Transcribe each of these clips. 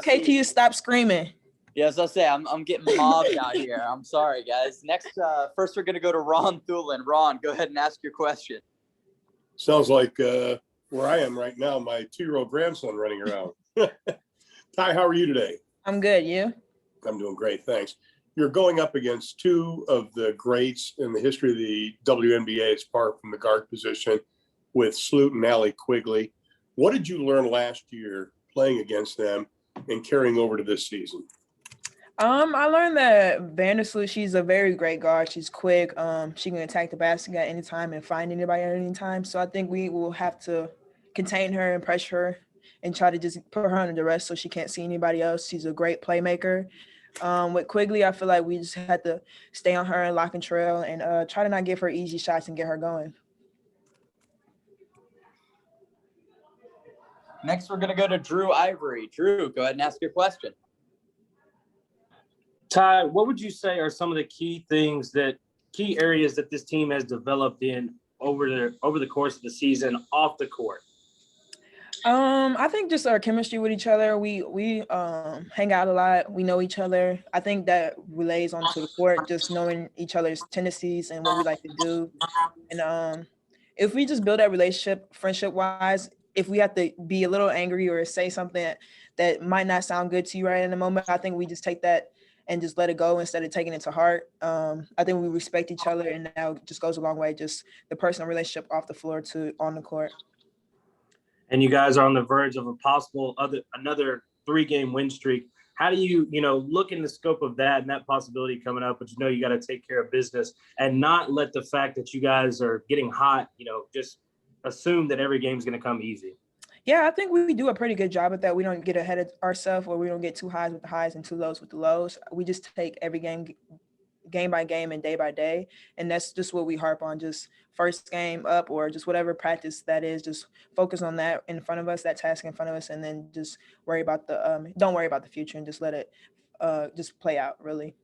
Okay, to you stop screaming. Yeah, as I say, I'm getting mobbed out here. I'm sorry, guys. Next, first we're going to go to Ron Thulin. Ron, go ahead and ask your question. Sounds like where I am right now, my 2-year-old grandson running around. Ty, how are you today? I'm good. You? I'm doing great, thanks. You're going up against two of the greats in the history of the WNBA as far from the guard position with Sloot and Allie Quigley. What did you learn last year playing against them and carrying over to this season? I learned that Vandersloot, she's a very great guard. She's quick. She can attack the basket at any time and find anybody at any time. So I think we will have to contain her and pressure her and try to just put her under duress so she can't see anybody else. She's a great playmaker. With Quigley, I feel like we just had to stay on her and lock and trail and try to not give her easy shots and get her going. Next, we're going to go to Drew Ivory. Drew, go ahead and ask your question. Ty, what would you say are some of the key areas that this team has developed in over the course of the season off the court? I think just our chemistry with each other. We hang out a lot. We know each other. I think that relays onto the court, just knowing each other's tendencies and what we like to do. And if we just build that relationship, friendship-wise, if we have to be a little angry or say something that might not sound good to you right in the moment, I think we just take that and just let it go instead of taking it to heart. I think we respect each other, and now just goes a long way, just the personal relationship off the floor to on the court. And you guys are on the verge of a possible another 3-game win streak. How do you look in the scope of that and that possibility coming up, but you got to take care of business and not let the fact that you guys are getting hot, just assume that every game's going to come easy? Yeah, I think we do a pretty good job at that. We don't get ahead of ourselves, or we don't get too highs with the highs and too lows with the lows. We just take every game by game and day by day. And that's just what we harp on, just first game up or just whatever practice that is, just focus on that in front of us, that task in front of us, and then just worry about don't worry about the future and just let it just play out, really.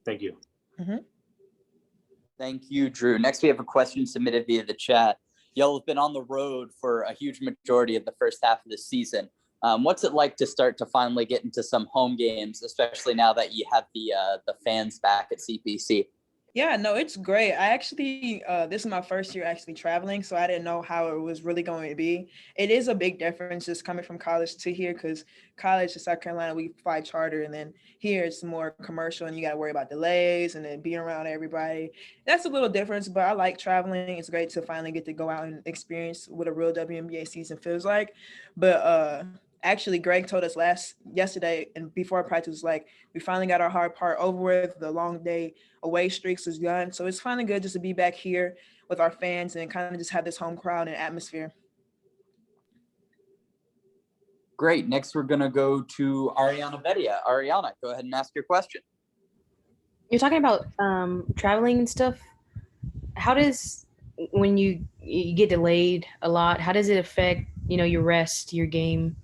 Thank you. Mm-hmm. Thank you, Drew. Next, we have a question submitted via the chat. Y'all have been on the road for a huge majority of the first half of the season. What's it like to start to finally get into some home games, especially now that you have the fans back at CPC? Yeah, no, it's great. I actually, this is my first year actually traveling, so I didn't know how it was really going to be. It is a big difference just coming from college to here, because college in South Carolina, we fly charter, and then here it's more commercial, and you got to worry about delays and then being around everybody. That's a little difference, but I like traveling. It's great to finally get to go out and experience what a real WNBA season feels like. But actually, Greg told us yesterday and before practice was like, we finally got our hard part over with. The long day away streaks is done. So it's finally good just to be back here with our fans and kind of just have this home crowd and atmosphere. Great. Next, we're going to go to Ariana Bedia. Ariana, go ahead and ask your question. You're talking about traveling and stuff. How does, when you get delayed a lot, how does it affect, your rest, your game?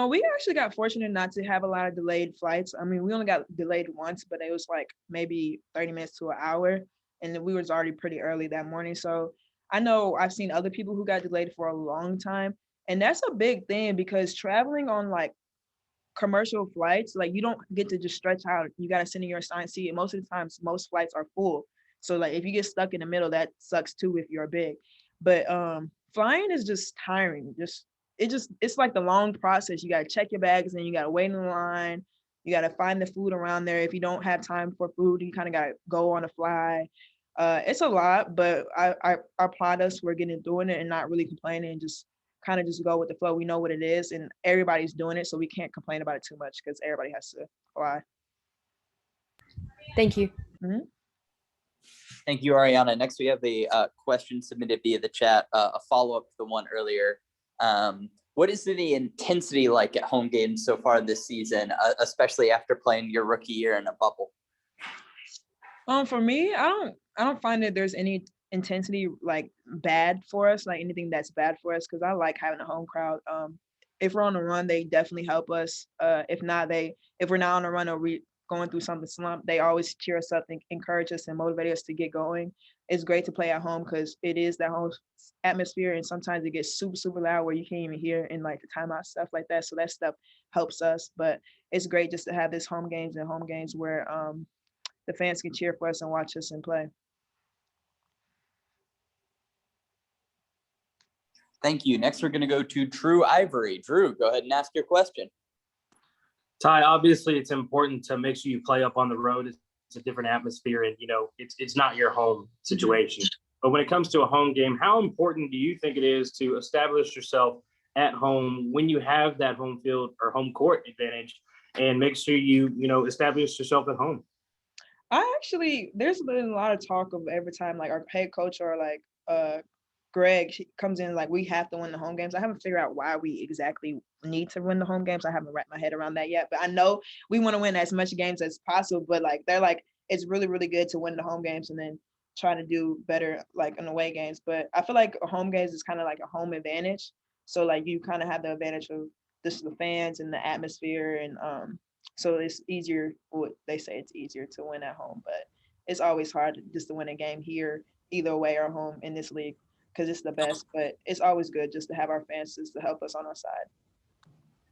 We actually got fortunate not to have a lot of delayed flights. I mean, we only got delayed once, but it was like maybe 30 minutes to an hour, and we was already pretty early that morning. So I know I've seen other people who got delayed for a long time, and that's a big thing because traveling on like commercial flights, like you don't get to just stretch out. You got to sit in your assigned seat, and most of the times, most flights are full. So like if you get stuck in the middle, that sucks too if you're big. But flying is just tiring. It's like the long process. You got to check your bags and you got to wait in the line. You got to find the food around there. If you don't have time for food, you kind of got to go on the fly. It's a lot, but I applaud us for doing it and not really complaining and just kind of just go with the flow. We know what it is and everybody's doing it. So we can't complain about it too much because everybody has to fly. Thank you. Mm-hmm. Thank you, Ariana. Next, we have a question submitted via the chat, a follow-up to the one earlier. What is the intensity like at home games so far this season, especially after playing your rookie year in a bubble? For me, I don't find that there's any intensity like bad for us, like anything that's bad for us, because I like having a home crowd. If we're on a run, they definitely help us. If we're not on a run or we going through something slump, they always cheer us up and encourage us and motivate us to get going. it's great to play at home because it is that home atmosphere, and sometimes it gets super, super loud where you can't even hear in like the timeout stuff like that. So that stuff helps us. But it's great just to have this home games where the fans can cheer for us and watch us and play. Thank you. Next, we're going to go to Drew Ivory. Drew, go ahead and ask your question. Ty, obviously it's important to make sure you play up on the road. It's a different atmosphere, and it's not your home situation. But when it comes to a home game, how important do you think it is to establish yourself at home when you have that home field or home court advantage, and make sure you establish yourself at home? There's been a lot of talk of every time like our head coach or like Greg comes in like we have to win the home games. I haven't figured out why we exactly need to win the home games. I haven't wrapped my head around that yet, but I know we want to win as much games as possible. But like they're like it's really, really good to win the home games and then try to do better like in away games. But I feel like home games is kind of like a home advantage. So like you kind of have the advantage of just the fans and the atmosphere, and so it's easier. What they say it's easier to win at home, but it's always hard just to win a game here, either away or home in this league, because it's the best. But it's always good just to have our fans just to help us on our side.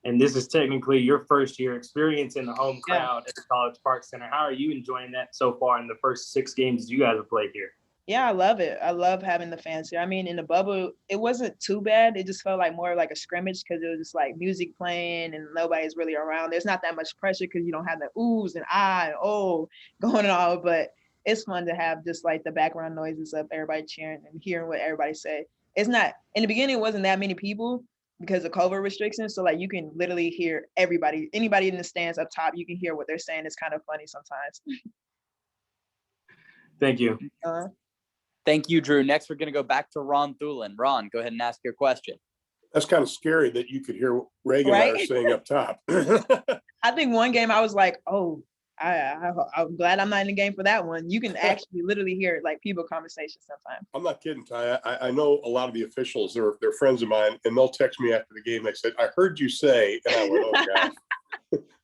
And this is technically your first year experience in the home crowd at the College Park Center. How are you enjoying that so far in the first 6 games you guys have played here? Yeah, I love it. I love having the fans here. I mean, in the bubble, it wasn't too bad. It just felt like more like a scrimmage because it was just like music playing and nobody's really around. There's not that much pressure because you don't have the oohs and ah and oh going on. But it's fun to have just like the background noises of everybody cheering and hearing what everybody say. It's not in the beginning. It wasn't that many people because of COVID restrictions. So like you can literally hear everybody, anybody in the stands up top. You can hear what they're saying. It's kind of funny sometimes. Thank you. Thank you, Drew. Next, we're going to go back to Ron Thulin. Ron, go ahead and ask your question. That's kind of scary that you could hear what Reagan and I are saying up top. I think one game I was like, oh, I'm glad I'm not in the game for that one. You can actually literally hear like people conversation sometimes. I'm not kidding, Ty. I know a lot of the officials, they're friends of mine, and they'll text me after the game. They said, I heard you say, and I went, oh,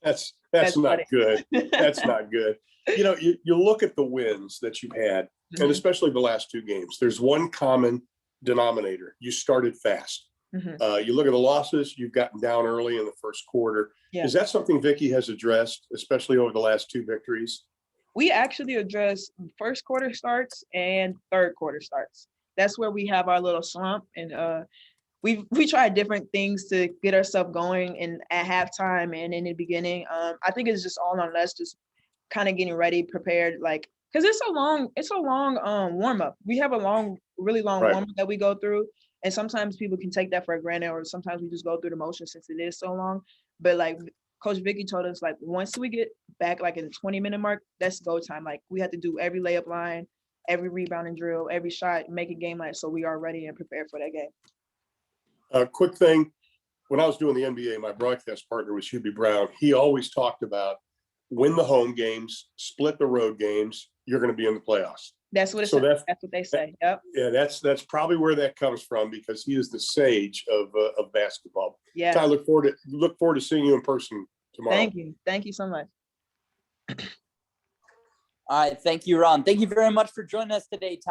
gosh, that's not funny. Good. That's not good. You look at the wins that you've had, and especially the last 2 games, there's one common denominator. You started fast. You look at the losses, you've gotten down early in the first quarter. Yeah. Is that something Vicky has addressed, especially over the last 2 victories? We actually address first quarter starts and third quarter starts. That's where we have our little slump, and we try different things to get ourselves going and at halftime and in the beginning. I think it's just all on us, just kind of getting ready, prepared, like because it's a long warm up. We have a really long warm up that we go through. And sometimes people can take that for granted, or sometimes we just go through the motion since it is so long. But like Coach Vicky told us, like once we get back like in the 20-minute mark, that's go time. Like we have to do every layup line, every rebounding drill, every shot, make a game like so we are ready and prepared for that game. Quick thing, when I was doing the NBA, my broadcast partner was Hubie Brown. He always talked about win the home games, split the road games, you're going to be in the playoffs. That's what that's what they say. Yep. Yeah, that's probably where that comes from because he is the sage of basketball. Yeah. So I look forward to seeing you in person tomorrow. Thank you so much. All right, thank you, Ron. Thank you very much for joining us today, Ty.